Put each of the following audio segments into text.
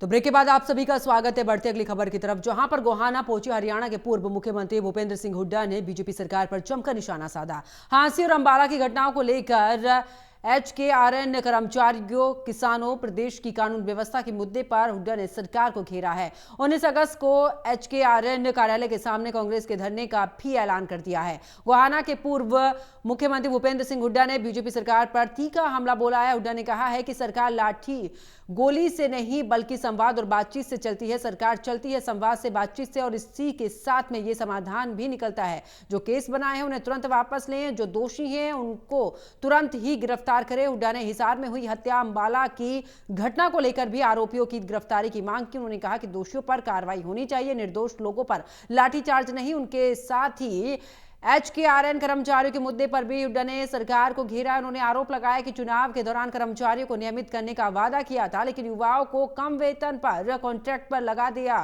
तो ब्रेक के बाद आप सभी का स्वागत है। बढ़ते अगली खबर की तरफ, जहां पर गोहाना पहुंचे हरियाणा के पूर्व मुख्यमंत्री भूपेंद्र सिंह हुड्डा ने बीजेपी सरकार पर जमकर निशाना साधा। हांसी और अंबाला की घटनाओं को लेकर HKRN कर्मचारियों, किसानों, प्रदेश की कानून व्यवस्था के मुद्दे पर हुड्डा ने सरकार को घेरा है। 19 अगस्त को HKRN कार्यालय के सामने कांग्रेस के धरने का भी ऐलान कर दिया है। गोहाना के पूर्व मुख्यमंत्री भूपेंद्र सिंह हुड्डा ने बीजेपी सरकार पर तीखा हमला बोला है। हुड्डा ने कहा है कि सरकार लाठी गोली से नहीं बल्कि संवाद और बातचीत से चलती है। सरकार चलती है संवाद से, बातचीत से, और इसी के साथ में ये समाधान भी निकलता है। जो केस बनाए हैं उन्हें तुरंत वापस लें, जो दोषी हैं उनको तुरंत ही गिरफ्तार करें। हुड्डा ने हिसार में हुई हत्या, अंबाला की घटना को लेकर भी आरोपियों की गिरफ्तारी की मांग की। उन्होंने कहा कि दोषियों पर कार्रवाई होनी चाहिए, निर्दोष लोगों पर लाठीचार्ज नहीं। उनके साथ ही HKRN कर्मचारियों के मुद्दे पर भी हुड्डा ने सरकार को घेरा। उन्होंने आरोप लगाया कि चुनाव के दौरान कर्मचारियों को नियमित करने का वादा किया था, लेकिन युवाओं को कम वेतन पर कॉन्ट्रैक्ट पर लगा दिया।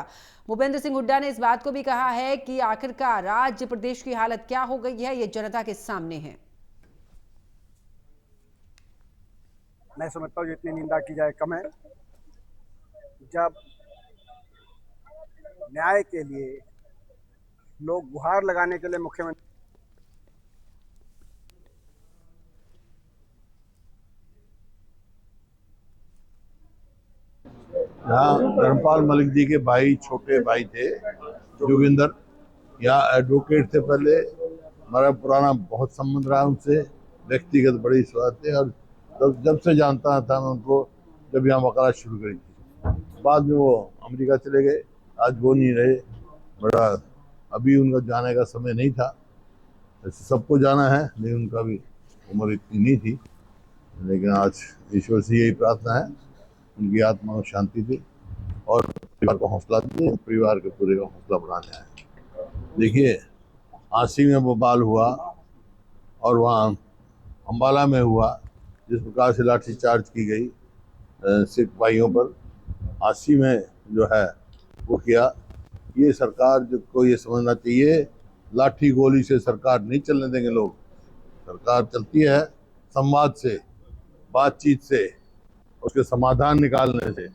भूपेंद्र सिंह हुड्डा ने इस बात को भी कहा है कि आखिरकार राज्य प्रदेश की हालत क्या हो गई है, ये जनता के सामने है। मैं समझता हूँ जितनी निंदा की जाए कम है। जब न्याय के लिए लोग गुहार लगाने के लिए मुख्यमंत्री यहाँ धर्मपाल मलिक जी के भाई, छोटे भाई थे जोगिंदर, यहाँ एडवोकेट थे पहले। हमारा पुराना बहुत संबंध रहा उनसे, व्यक्तिगत बड़ी स्वाद थे। और जब से जानता था मैं उनको, जब यहाँ वकालत शुरू करी थी। बाद में वो अमेरिका चले गए, आज वो नहीं रहे। बड़ा अभी उनका जाने का समय नहीं था, ऐसे सबको जाना है, लेकिन उनका भी उम्र इतनी नहीं थी। लेकिन आज ईश्वर से यही प्रार्थना है उनकी आत्मा को शांति दे और परिवार को हौसला दे, परिवार के पूरे का हौसला बढ़ाने आए। देखिए, आसी में बवाल हुआ और वहाँ अंबाला में हुआ, जिस प्रकार से लाठीचार्ज की गई सिख भाइयों पर, आसी में जो है वो किया। ये सरकार को ये समझना चाहिए, लाठी गोली से सरकार नहीं चलने देंगे लोग। सरकार चलती है संवाद से, बातचीत से, उसके समाधान निकालने से।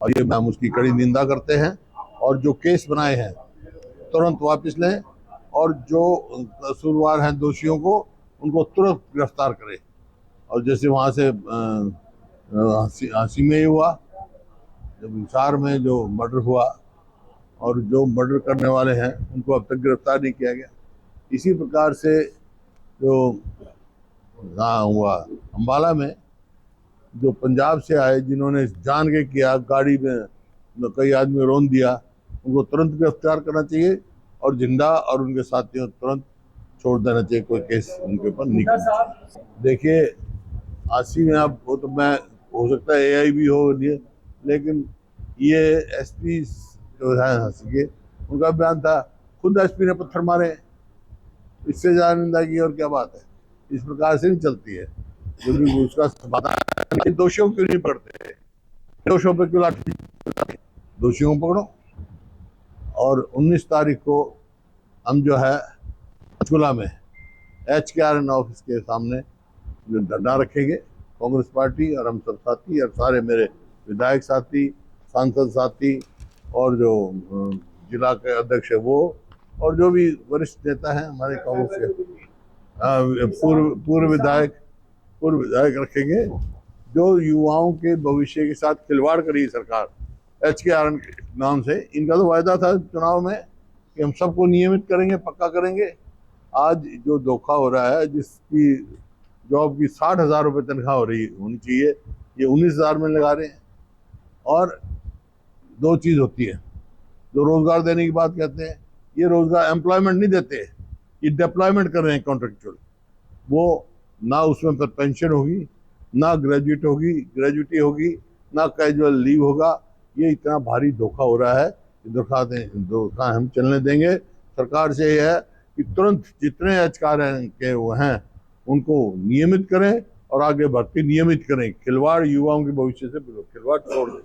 और ये हम उसकी कड़ी निंदा करते हैं। और जो केस बनाए हैं तुरंत वापस लें, और जो कसूरवार हैं दोषियों को उनको तुरंत गिरफ्तार करें। और जैसे वहाँ से हंसी में ही हुआ, जब हिसार में जो मर्डर हुआ और जो मर्डर करने वाले हैं उनको अब तक गिरफ्तार नहीं किया गया। इसी प्रकार से जो हुआ अंबाला में, जो पंजाब से आए जिन्होंने जान के किया, गाड़ी में कई आदमी रोन दिया, उनको तुरंत गिरफ्तार करना चाहिए और जिंदा और उनके साथियों तुरंत छोड़ देना चाहिए। कोई केस उनके ऊपर नहीं करना चाहिए। देखिए, आसी में आप वो तो मैं हो सकता है AI भी हो, लेकिन ये SP जो है हंसी के, उनका बयान था, खुद SP ने पत्थर मारे, इससे ज्यादा निंदा की और क्या बात है। इस प्रकार से नहीं चलती है। जो भी उसका समाधान, दोषियों क्यों नहीं पकड़ते, दोषियों पर क्यों लाठी, दोषियों को पकड़ो। और 19 तारीख को हम जो है पंचकुला में HKRN ऑफिस के सामने जो धरना रखेंगे, कांग्रेस पार्टी और हम सब साथी और सारे मेरे विधायक साथी, सांसद साथी और जो जिला के अध्यक्ष है वो, और जो भी वरिष्ठ नेता हैं हमारे कांग्रेस के, पूर्व विधायक रखेंगे। जो युवाओं के भविष्य के साथ खिलवाड़ करी सरकार HKRN के नाम से, इनका तो वायदा था चुनाव में कि हम सबको नियमित करेंगे, पक्का करेंगे। आज जो धोखा हो रहा है, जिसकी जॉब की 60,000 रुपये तनख्वाह होनी चाहिए, ये 19,000 में लगा रहे हैं। और दो चीज़ होती है, जो रोजगार देने की बात कहते हैं, ये रोजगार एम्प्लॉयमेंट नहीं देते, ये डिप्लॉयमेंट कर रहे हैं कॉन्ट्रेक्चुअल। वो ना उसमें पर पेंशन होगी, ना ग्रेजुएटी होगी, ना कैजुअल लीव होगा। ये इतना भारी धोखा हो रहा है, धोखा हम चलने देंगे। सरकार से ये है कि तुरंत जितने HKRN के वो हैं उनको नियमित करें और आगे भर्ती नियमित करें। खिलवाड़, युवाओं के भविष्य से खिलवाड़ छोड़ दें।